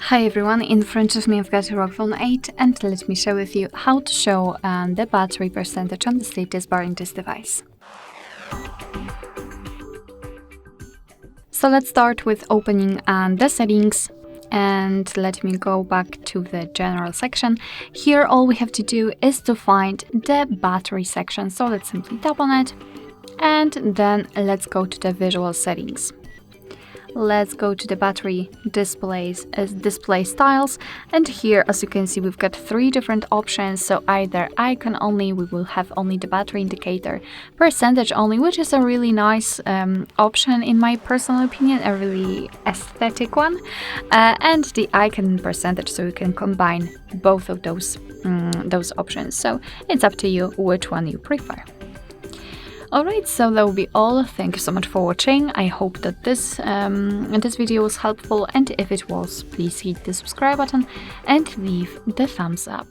Hi everyone, in front of me I've got a ROG Phone 8 and let me share with you how to show the battery percentage on the status bar in this device. So let's start with opening the settings and let me go back to the general section. Here all we have to do is to find the battery section, so let's simply tap on it and then let's go to the visual settings. Let's go to the battery display styles, and here as you can see we've got three different options. So either icon only, we will have only the battery indicator, percentage only, which is a really nice option in my personal opinion, a really aesthetic one, and the icon percentage, so you can combine both of those options. So it's up to you which one you prefer. Alright, so that will be all. Thank you so much for watching. I hope that this video was helpful, and if it was, please hit the subscribe button and leave the thumbs up.